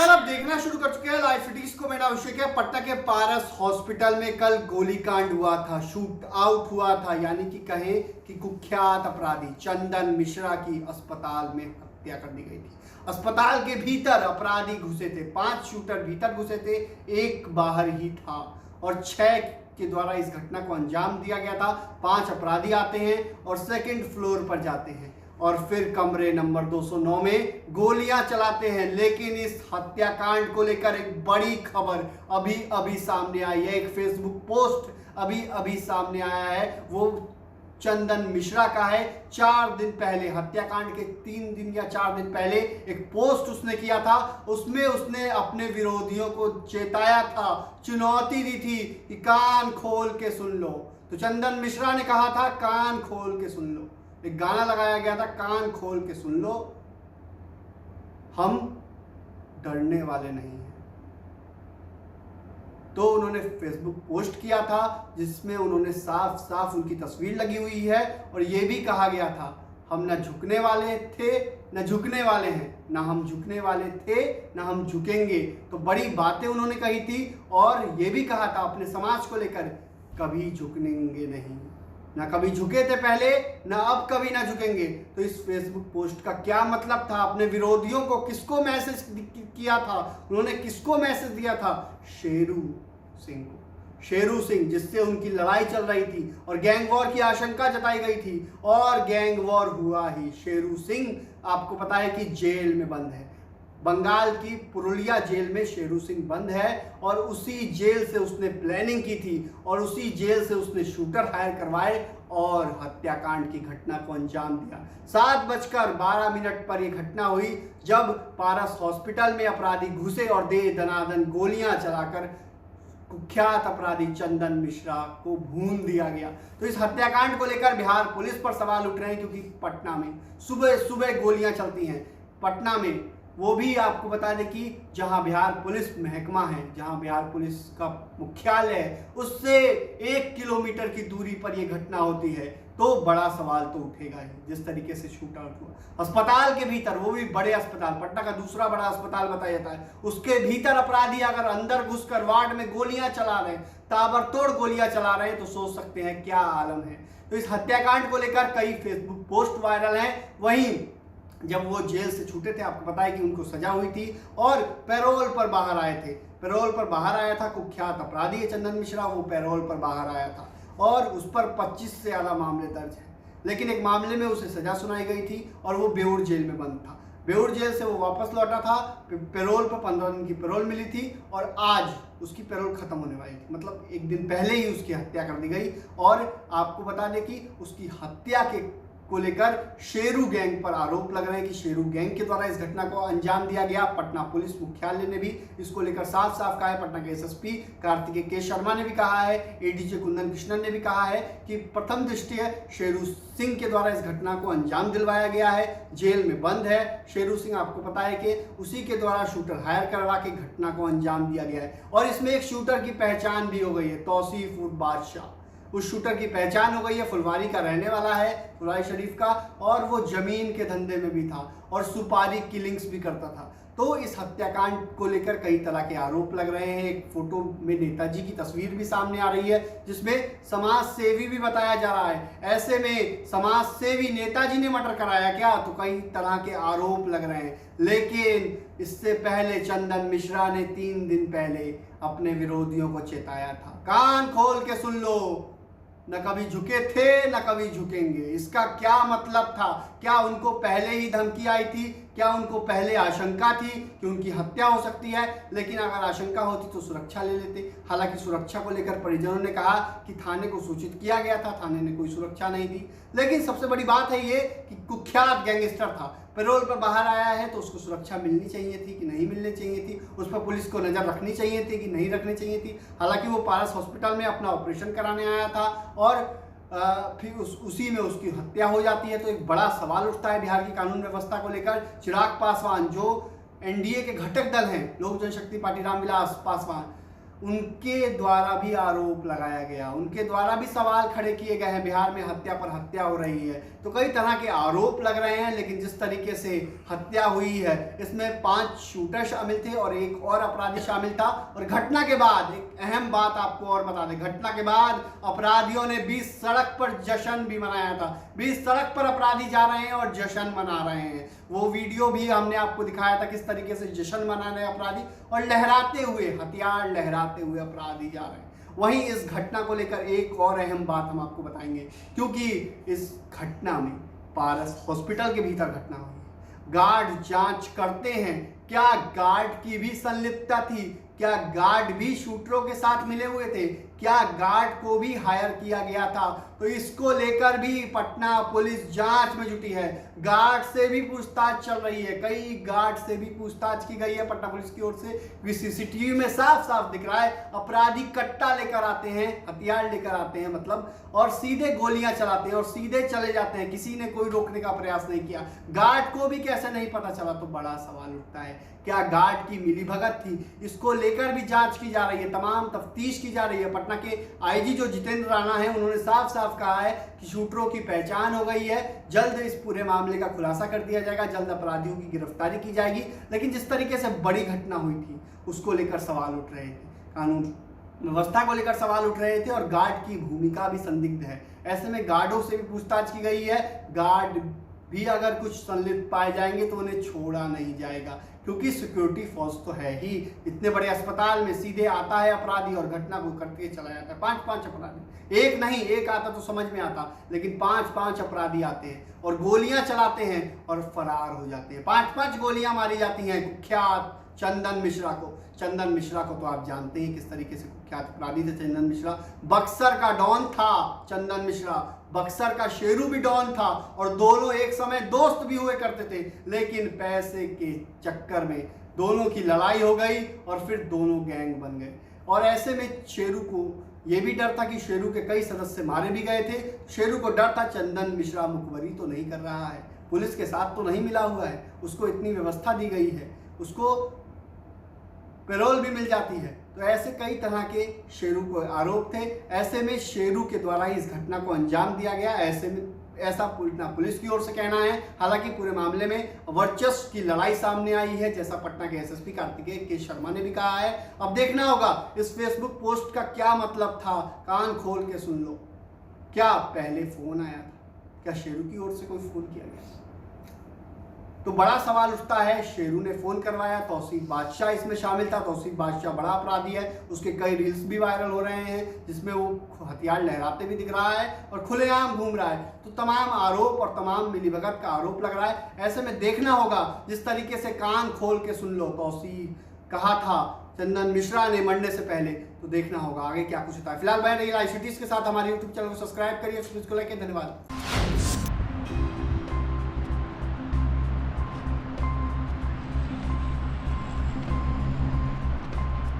नमस्कार, आप देखना शुरू कर चुके हैं लाइव सिटीज को। मेरा अभिषेक है। पटना के पारस हॉस्पिटल में कल गोलीकांड हुआ था, शूट आउट हुआ था, यानी कि कहें कि कुख्यात अपराधी चंदन मिश्रा की अस्पताल में हत्या कर दी गई थी। अस्पताल के भीतर अपराधी घुसे थे, 5 शूटर भीतर घुसे थे, 1 बाहर ही था और 6 के द्वारा इस घटना को अंजाम दिया गया था। 5 अपराधी आते हैं और सेकंड फ्लोर पर जाते हैं और फिर कमरे नंबर 209 में गोलियां चलाते हैं। लेकिन इस हत्याकांड को लेकर एक बड़ी खबर अभी अभी सामने आई है। एक फेसबुक पोस्ट अभी अभी सामने आया है, वो चंदन मिश्रा का है। 4 दिन पहले, हत्याकांड के 3 दिन या 4 दिन पहले एक पोस्ट उसने किया था। उसमें उसने अपने विरोधियों को चेताया था, चुनौती दी थी कि कान खोल के सुन लो। तो चंदन मिश्रा ने कहा था कान खोल के सुन लो। एक गाना लगाया गया था, कान खोल के सुन लो, हम डरने वाले नहीं हैं। तो उन्होंने फेसबुक पोस्ट किया था जिसमें उन्होंने साफ साफ उनकी तस्वीर लगी हुई है और यह भी कहा गया था हम न झुकने वाले थे न झुकने वाले हैं, ना हम झुकने वाले थे ना हम झुकेंगे। तो बड़ी बातें उन्होंने कही थी और यह भी कहा था अपने समाज को लेकर, कभी झुकेंगे नहीं, ना कभी झुके थे पहले, ना अब कभी ना झुकेंगे। तो इस फेसबुक पोस्ट का क्या मतलब था? अपने विरोधियों को किसको मैसेज किया था? उन्होंने किसको मैसेज दिया था? शेरू सिंह को। शेरू सिंह, जिससे उनकी लड़ाई चल रही थी और गैंग वॉर की आशंका जताई गई थी और गैंग वॉर हुआ ही। शेरू सिंह आपको पता है कि जेल में बंद है, बंगाल की पुरुलिया जेल में शेरू सिंह बंद है और उसी जेल से उसने प्लानिंग की थी और उसी जेल से उसने शूटर हायर करवाए और हत्याकांड की घटना को अंजाम दिया। 7:12 पर यह घटना हुई जब पारस हॉस्पिटल में अपराधी घुसे और दे दनादन गोलियां चलाकर कुख्यात अपराधी चंदन मिश्रा को भून दिया गया। तो इस हत्याकांड को लेकर बिहार पुलिस पर सवाल उठ रहे हैं, क्योंकि पटना में सुबह सुबह गोलियां चलती हैं। पटना में, वो भी आपको बता दें कि जहां बिहार पुलिस महकमा है, जहां बिहार पुलिस का मुख्यालय है, उससे 1 किलोमीटर की दूरी पर यह घटना होती है। तो बड़ा सवाल तो उठेगा ही, जिस तरीके से शूट आउट हुआ अस्पताल के भीतर, वो भी बड़े अस्पताल, पटना का दूसरा बड़ा अस्पताल बताया जाता है, उसके भीतर अपराधी अगर अंदर घुसकर वार्ड में गोलियां चला रहे हैं, ताबड़तोड़ गोलियां चला रहे हैं, तो सोच सकते हैं क्या आलम है। तो इस हत्याकांड को लेकर कई फेसबुक पोस्ट वायरल हैं। वहीं जब वो जेल से छूटे थे, आपको पता है कि उनको सजा हुई थी और पैरोल पर बाहर आए थे। पैरोल पर बाहर आया था कुख्यात अपराधी है चंदन मिश्रा, वो पैरोल पर बाहर आया था और उस पर 25 से ज़्यादा मामले दर्ज हैं। लेकिन एक मामले में उसे सजा सुनाई गई थी और वो बेऊर जेल में बंद था। बेऊर जेल से वो वापस लौटा था, पैरोल पर 15 दिन की पैरोल मिली थी और आज उसकी पैरोल खत्म होने वाली थी। मतलब 1 दिन पहले ही उसकी हत्या कर दी गई। और आपको बता दें कि उसकी हत्या के को लेकर शेरू गैंग पर आरोप लग रहे हैं कि शेरू गैंग के द्वारा इस घटना को अंजाम दिया गया। पटना पुलिस मुख्यालय ने भी इसको लेकर साफ साफ कहा है। पटना के एसएसपी कार्तिकेय के शर्मा ने भी कहा है, एडीजे कुंदन कृष्णन ने भी कहा है कि प्रथम दृष्टया शेरू सिंह के द्वारा इस घटना को अंजाम दिलवाया गया है। जेल में बंद है शेरू सिंह, आपको पता है कि उसी के द्वारा शूटर हायर करवा के घटना को अंजाम दिया गया है। और इसमें एक शूटर की पहचान भी हो गई है, तौसीफ उर्फ बादशाह। उस शूटर की पहचान हो गई है, फुलवारी का रहने वाला है, फुलवारी शरीफ का, और वो जमीन के धंधे में भी था और सुपारी किलिंग्स भी करता था। तो इस हत्याकांड को लेकर कई तरह के आरोप लग रहे हैं। एक फोटो में नेताजी की तस्वीर भी सामने आ रही है जिसमें समाज सेवी भी बताया जा रहा है। ऐसे में समाज सेवी नेताजी ने मर्डर कराया क्या? तो कई तरह के आरोप लग रहे हैं। लेकिन इससे पहले चंदन मिश्रा ने 3 दिन पहले अपने विरोधियों को चेताया था, कान खोल के सुन लो, न कभी झुके थे न कभी झुकेंगे। इसका क्या मतलब था? क्या उनको पहले ही धमकी आई थी? क्या उनको पहले आशंका थी कि उनकी हत्या हो सकती है? लेकिन अगर आशंका होती तो सुरक्षा ले लेते। हालांकि सुरक्षा को लेकर परिजनों ने कहा कि थाने को सूचित किया गया था, थाने ने कोई सुरक्षा नहीं दी। लेकिन सबसे बड़ी बात है ये कि कुख्यात गैंगस्टर था, पैरोल पर बाहर आया है, तो उसको सुरक्षा मिलनी चाहिए थी कि नहीं मिलनी चाहिए थी? उस पर पुलिस को नजर रखनी चाहिए थी कि नहीं रखनी चाहिए थी? हालांकि वो पारस हॉस्पिटल में अपना ऑपरेशन कराने आया था और फिर उसी में उसकी हत्या हो जाती है। तो एक बड़ा सवाल उठता है बिहार की कानून व्यवस्था को लेकर। चिराग पासवान, जो एनडीए के घटक दल हैं, लोक जनशक्ति पार्टी, रामविलास पासवान, उनके द्वारा भी आरोप लगाया गया, उनके द्वारा भी सवाल खड़े किए गए हैं। बिहार में हत्या पर हत्या हो रही है, तो कई तरह के आरोप लग रहे हैं। लेकिन जिस तरीके से हत्या हुई है इसमें 5 शूटर शामिल थे और एक और अपराधी शामिल था। और घटना के बाद एक अहम बात आपको और बता दें, घटना के बाद अपराधियों ने 20 सड़क पर जश्न भी मनाया था। 20 सड़क पर अपराधी जा रहे हैं और जश्न मना रहे हैं। वो वीडियो भी हमने आपको दिखाया था किस तरीके से जश्न मना रहे अपराधी, और लहराते हुए, हथियार लहराते हुए अपराधी जा रहे हैं। वहीं इस घटना को लेकर एक और अहम बात हम आपको बताएंगे, क्योंकि इस घटना में पारस हॉस्पिटल के भीतर घटना हुई। गार्ड जांच करते हैं, क्या गार्ड की भी संलिप्तता थी? क्या गार्ड भी शूटरों के साथ मिले हुए थे? क्या गार्ड को भी हायर किया गया था? तो इसको लेकर भी पटना पुलिस जांच में जुटी है। गार्ड से भी पूछताछ चल रही है, कई गार्ड से भी पूछताछ की गई है पटना पुलिस की ओर से। सीसीटीवी में साफ साफ दिख रहा है अपराधी कट्टा लेकर आते हैं, हथियार लेकर आते हैं मतलब, और सीधे गोलियां चलाते हैं और सीधे चले जाते हैं। किसी ने कोई रोकने का प्रयास नहीं किया। गार्ड को भी कैसे नहीं पता चला? तो बड़ा सवाल उठता है, क्या गार्ड की मिलीभगत थी? इसको लेकर भी जांच की जा रही है, तमाम तफ्तीश की जा रही है। पटना के आईजी जो जितेंद्र राणा है उन्होंने साफ साफ कहा है कि शूटरों की पहचान हो गई है, जल्द इस पूरे मामले का खुलासा कर दिया जाएगा, जल्द अपराधियों की गिरफ्तारी की जाएगी। लेकिन जिस तरीके से बड़ी घटना हुई थी उसको लेकर सवाल उठ रहे थे, कानून व्यवस्था को लेकर सवाल उठ रहे थे, और गार्ड की भूमिका भी संदिग्ध है। ऐसे में गार्डों से भी पूछताछ की गई है। गार्ड भी अगर कुछ संलिप्त पाए जाएंगे तो उन्हें छोड़ा नहीं जाएगा, क्योंकि सिक्योरिटी फोर्स तो है ही। इतने बड़े अस्पताल में सीधे आता है अपराधी और घटना को करके चला जाता है। 5-5 अपराधी, एक नहीं, एक आता तो समझ में आता, लेकिन 5-5 अपराधी आते हैं और गोलियां चलाते हैं और फरार हो जाते हैं। 5-5 गोलियां मारी जाती हैं कुख्यात चंदन मिश्रा को। चंदन मिश्रा को तो आप जानते हैं किस तरीके से कुख्यात अपराधी थे चंदन मिश्रा। बक्सर का डॉन था चंदन मिश्रा, बक्सर का शेरू भी डॉन था, और दोनों एक समय दोस्त भी हुए करते थे। लेकिन पैसे के चक्कर में दोनों की लड़ाई हो गई और फिर दोनों गैंग बन गए। और ऐसे में शेरू को यह भी डर था कि शेरू के कई सदस्य मारे भी गए थे। शेरू को डर था चंदन मिश्रा मुखबरी तो नहीं कर रहा है, पुलिस के साथ तो नहीं मिला हुआ है, उसको इतनी व्यवस्था दी गई है, उसको पेरोल भी मिल जाती है। तो ऐसे कई तरह के शेरू को आरोप थे। ऐसे में शेरू के द्वारा ही इस घटना को अंजाम दिया गया। ऐसे में ऐसा पटना पुलिस की ओर से कहना है। हालांकि पूरे मामले में वर्चस्व की लड़ाई सामने आई है, जैसा पटना के एसएसपी कार्तिकेय के शर्मा ने भी कहा है। अब देखना होगा इस फेसबुक पोस्ट का क्या मतलब था, कान खोल के सुन लो। क्या पहले फोन आया था? क्या शेरू की ओर से कोई फोन किया गया? तो बड़ा सवाल उठता है, शेरू ने फोन करवाया, तौसीफ बादशाह इसमें शामिल था। तौसीफ बादशाह बड़ा अपराधी है, उसके कई रील्स भी वायरल हो रहे हैं जिसमें वो हथियार लहराते भी दिख रहा है और खुलेआम घूम रहा है। तो तमाम आरोप और तमाम मिलीभगत का आरोप लग रहा है। ऐसे में देखना होगा, जिस तरीके से कान खोल के सुन लो तौसीफ कहा था चंदन मिश्रा ने मरने से पहले, तो देखना होगा आगे क्या कुछ होता है। फिलहाल बने रहिए ICTs के साथ। हमारे YouTube चैनल को सब्सक्राइब करिए, को लाइक, धन्यवाद।